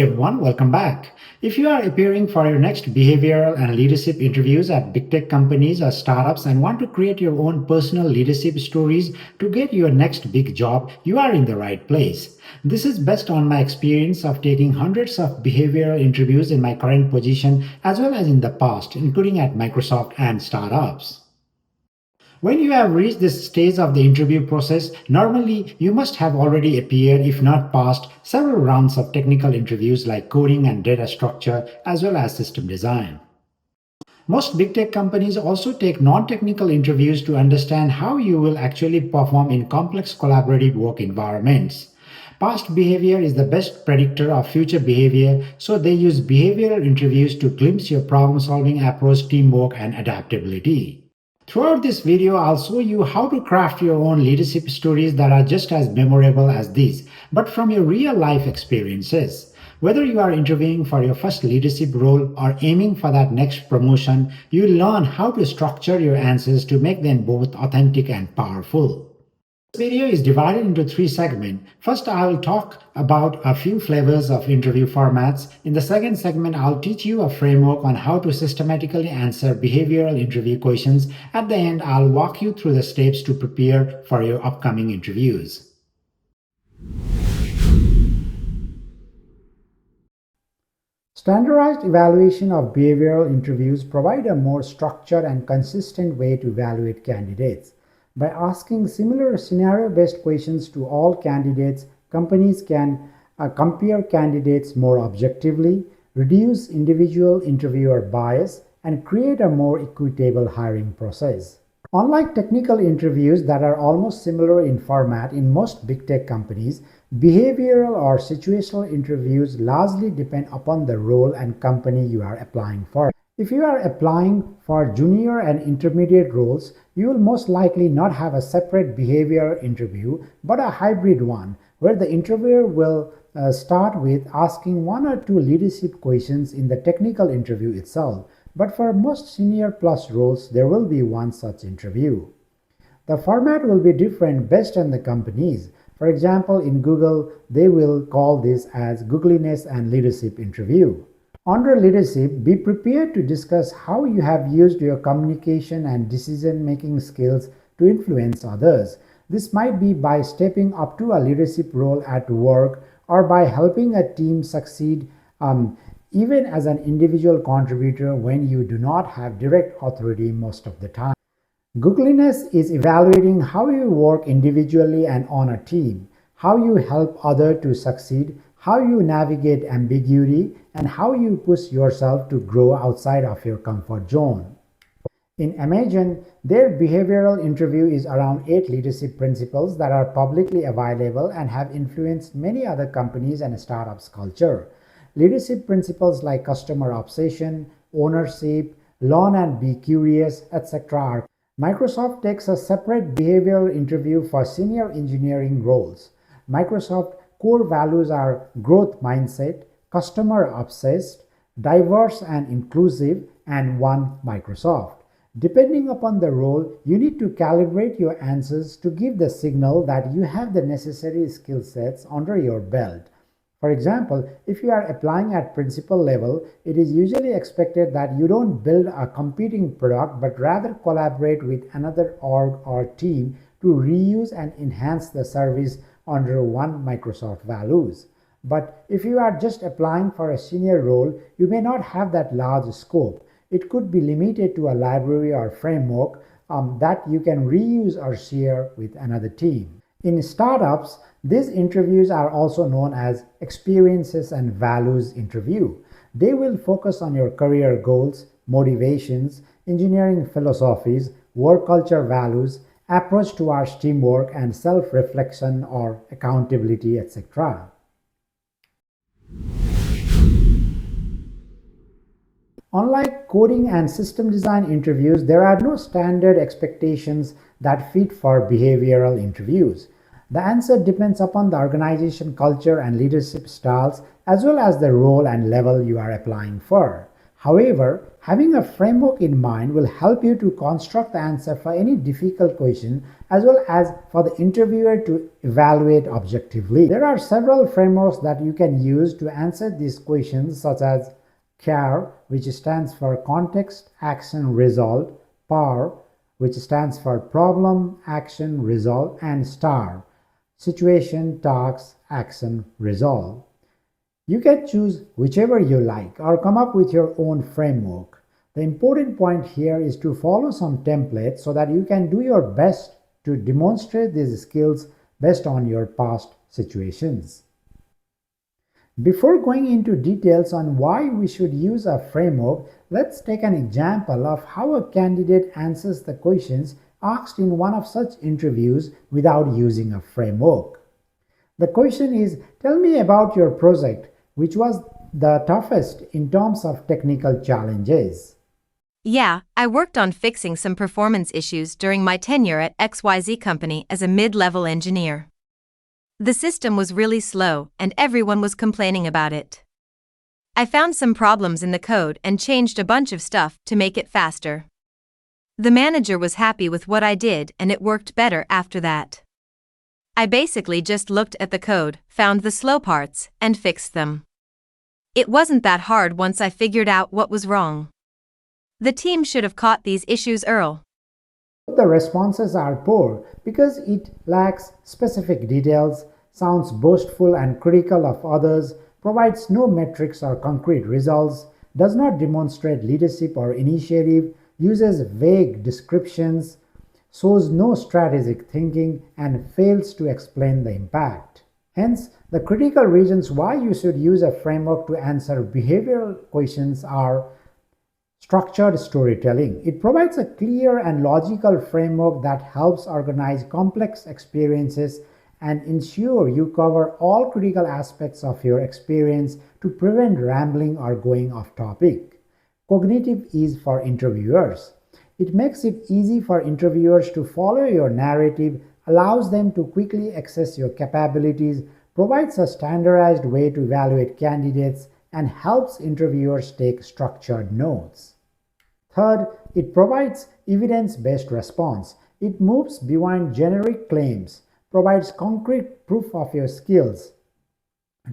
Everyone, welcome back. If you are appearing for your next behavioral and leadership interviews at big tech companies or startups and want to create your own personal leadership stories to get your next big job, you are in the right place. This is based on my experience of taking hundreds of behavioral interviews in my current position as well as in the past, including at Microsoft and startups. When you have reached this stage of the interview process, normally you must have already appeared, if not passed, several rounds of technical interviews like coding and data structure, as well as system design. Most big tech companies also take non technical interviews to understand how you will actually perform in complex collaborative work environments. Past behavior is the best predictor of future behavior, so they use behavioral interviews to glimpse your problem solving approach, teamwork, and adaptability. Throughout this video, I'll show you how to craft your own leadership stories that are just as memorable as these, but from your real life experiences. Whether you are interviewing for your first leadership role or aiming for that next promotion, you'll learn how to structure your answers to make them both authentic and powerful. This video is divided into three segments. First, I will talk about a few flavors of interview formats. In the second segment, I'll teach you a framework on how to systematically answer behavioral interview questions. At the end, I'll walk you through the steps to prepare for your upcoming interviews. Standardized evaluation of behavioral interviews provide a more structured and consistent way to evaluate candidates. By asking similar scenario-based questions to all candidates, companies can compare candidates more objectively, reduce individual interviewer bias, and create a more equitable hiring process. Unlike technical interviews that are almost similar in format in most big tech companies, behavioral or situational interviews largely depend upon the role and company you are applying for. If you are applying for junior and intermediate roles, you will most likely not have a separate behavioral interview, but a hybrid one, where the interviewer will start with asking one or two leadership questions in the technical interview itself. But for most senior plus roles, there will be one such interview. The format will be different based on the companies. For example, in Google, they will call this as Googliness and Leadership Interview. Under leadership, be prepared to discuss how you have used your communication and decision-making skills to influence others. This might be by stepping up to a leadership role at work or by helping a team succeed even as an individual contributor when you do not have direct authority most of the time. Googliness is evaluating how you work individually and on a team, how you help others to succeed, how you navigate ambiguity, and how you push yourself to grow outside of your comfort zone. In Amazon, their behavioral interview is around 8 leadership principles that are publicly available and have influenced many other companies and startups' culture. Leadership principles like customer obsession, ownership, learn and be curious, etc. are. Microsoft takes a separate behavioral interview for senior engineering roles. Microsoft core values are growth mindset, customer obsessed, diverse and inclusive, and One Microsoft. Depending upon the role, you need to calibrate your answers to give the signal that you have the necessary skill sets under your belt. For example, if you are applying at principal level, it is usually expected that you don't build a competing product but rather collaborate with another org or team to reuse and enhance the service under One Microsoft values. But if you are just applying for a senior role, you may not have that large scope. It could be limited to a library or framework that you can reuse or share with another team. In startups, these interviews are also known as experiences and values interview. They will focus on your career goals, motivations, engineering philosophies, work culture values, approach towards teamwork, and self-reflection or accountability, etc. Unlike coding and system design interviews, there are no standard expectations that fit for behavioral interviews. The answer depends upon the organization culture and leadership styles, as well as the role and level you are applying for. However, having a framework in mind will help you to construct the answer for any difficult question as well as for the interviewer to evaluate objectively. There are several frameworks that you can use to answer these questions, such as CARE, which stands for Context, Action, Result, PAR, which stands for Problem, Action, Result, and STAR, Situation, Task, Action, Resolve. You can choose whichever you like or come up with your own framework. The important point here is to follow some templates so that you can do your best to demonstrate these skills based on your past situations. Before going into details on why we should use a framework, let's take an example of how a candidate answers the questions asked in one of such interviews without using a framework. The question is, tell me about your project, which was the toughest in terms of technical challenges. Yeah, I worked on fixing some performance issues during my tenure at XYZ Company as a mid-level engineer. The system was really slow and everyone was complaining about it. I found some problems in the code and changed a bunch of stuff to make it faster. The manager was happy with what I did and it worked better after that. I basically just looked at the code, found the slow parts, and fixed them. It wasn't that hard once I figured out what was wrong. The team should have caught these issues early. The responses are poor because it lacks specific details, sounds boastful and critical of others, provides no metrics or concrete results, does not demonstrate leadership or initiative, uses vague descriptions, shows no strategic thinking, and fails to explain the impact. Hence, the critical reasons why you should use a framework to answer behavioral questions are structured storytelling. It provides a clear and logical framework that helps organize complex experiences and ensure you cover all critical aspects of your experience to prevent rambling or going off topic. Cognitive ease for interviewers. It makes it easy for interviewers to follow your narrative, allows them to quickly access your capabilities, provides a standardized way to evaluate candidates, and helps interviewers take structured notes. Third, it provides evidence-based response. It moves beyond generic claims, provides concrete proof of your skills,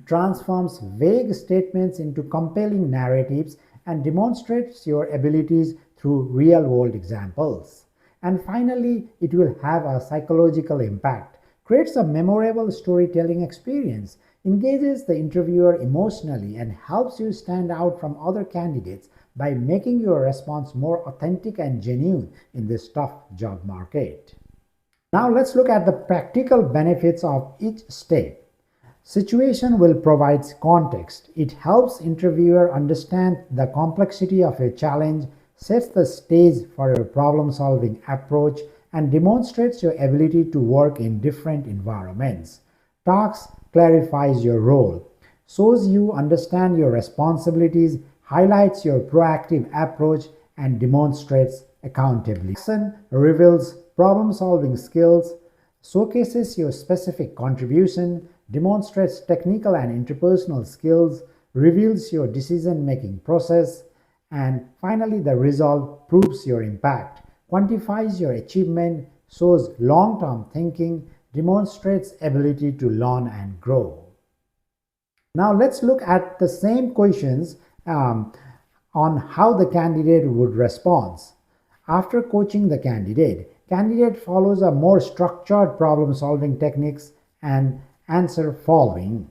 transforms vague statements into compelling narratives, and demonstrates your abilities through real-world examples. And finally, it will have a psychological impact, creates a memorable storytelling experience, engages the interviewer emotionally, and helps you stand out from other candidates by making your response more authentic and genuine in this tough job market. Now let's look at the practical benefits of each step. Situation will provide context. It helps interviewer understand the complexity of a challenge, sets the stage for your problem-solving approach, and demonstrates your ability to work in different environments. Task clarifies your role, shows you understand your responsibilities, highlights your proactive approach, and demonstrates accountability. Action reveals problem-solving skills, showcases your specific contribution, demonstrates technical and interpersonal skills, reveals your decision-making process, and finally the result proves your impact, quantifies your achievement, shows long-term thinking, demonstrates ability to learn and grow. Now let's look at the same questions on how the candidate would respond. After coaching the candidate follows a more structured problem-solving techniques and answer following.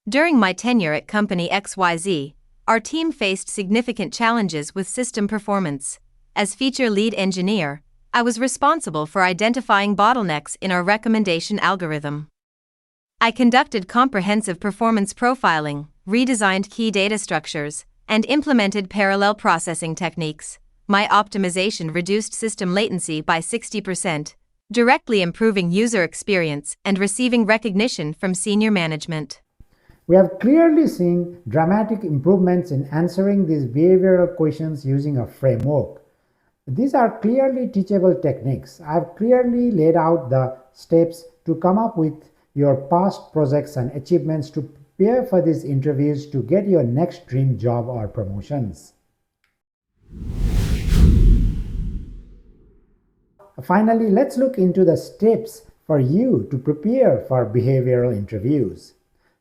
During my tenure at Company XYZ, our team faced significant challenges with system performance. As feature lead engineer, I was responsible for identifying bottlenecks in our recommendation algorithm. I conducted comprehensive performance profiling, redesigned key data structures, and implemented parallel processing techniques. My optimization reduced system latency by 60%, directly improving user experience and receiving recognition from senior management. We have clearly seen dramatic improvements in answering these behavioral questions using a framework. These are clearly teachable techniques. I have clearly laid out the steps to come up with your past projects and achievements to prepare for these interviews to get your next dream job or promotions. Finally, let's look into the steps for you to prepare for behavioral interviews.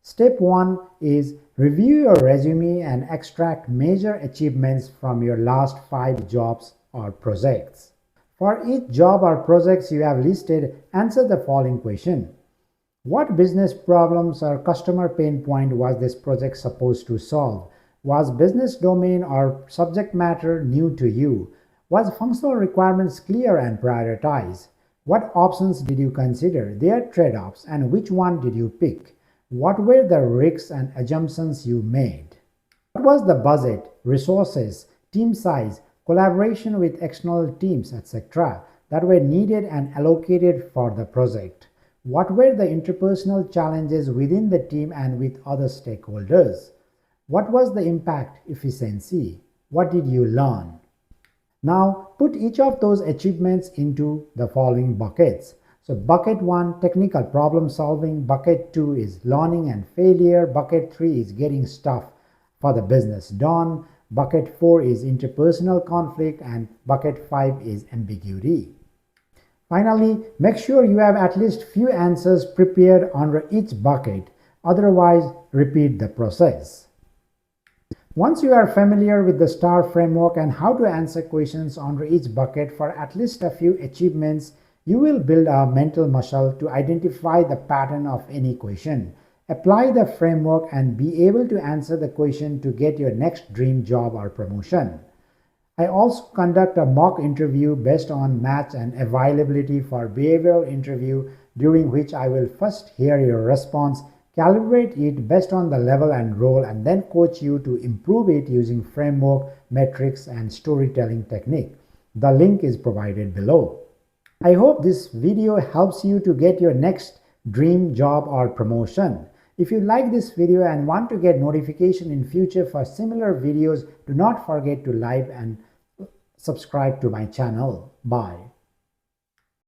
Step 1 is review your resume and extract major achievements from your last 5 jobs or projects. For each job or projects you have listed, answer the following question. What business problems or customer pain point was this project supposed to solve? Was business domain or subject matter new to you? Was functional requirements clear and prioritized? What options did you consider, their trade-offs, and which one did you pick? What were the risks and assumptions you made? What was the budget, resources, team size, collaboration with external teams, etc., that were needed and allocated for the project? What were the interpersonal challenges within the team and with other stakeholders? What was the impact efficiency? What did you learn? Now put each of those achievements into the following buckets. So bucket 1, technical problem solving. Bucket 2 is learning and failure. Bucket 3 is getting stuff for the business done. Bucket 4 is interpersonal conflict, and bucket 5 is ambiguity. Finally, make sure you have at least few answers prepared under each bucket. Otherwise, repeat the process. Once you are familiar with the STAR framework and how to answer questions under each bucket for at least a few achievements, you will build a mental muscle to identify the pattern of any question. Apply the framework and be able to answer the question to get your next dream job or promotion. I also conduct a mock interview based on match and availability for behavioral interview, during which I will first hear your response, calibrate it based on the level and role, and then coach you to improve it using framework, metrics, and storytelling technique. The link is provided below. I hope this video helps you to get your next dream job or promotion. If you like this video and want to get notification in future for similar videos, do not forget to like and subscribe to my channel. Bye.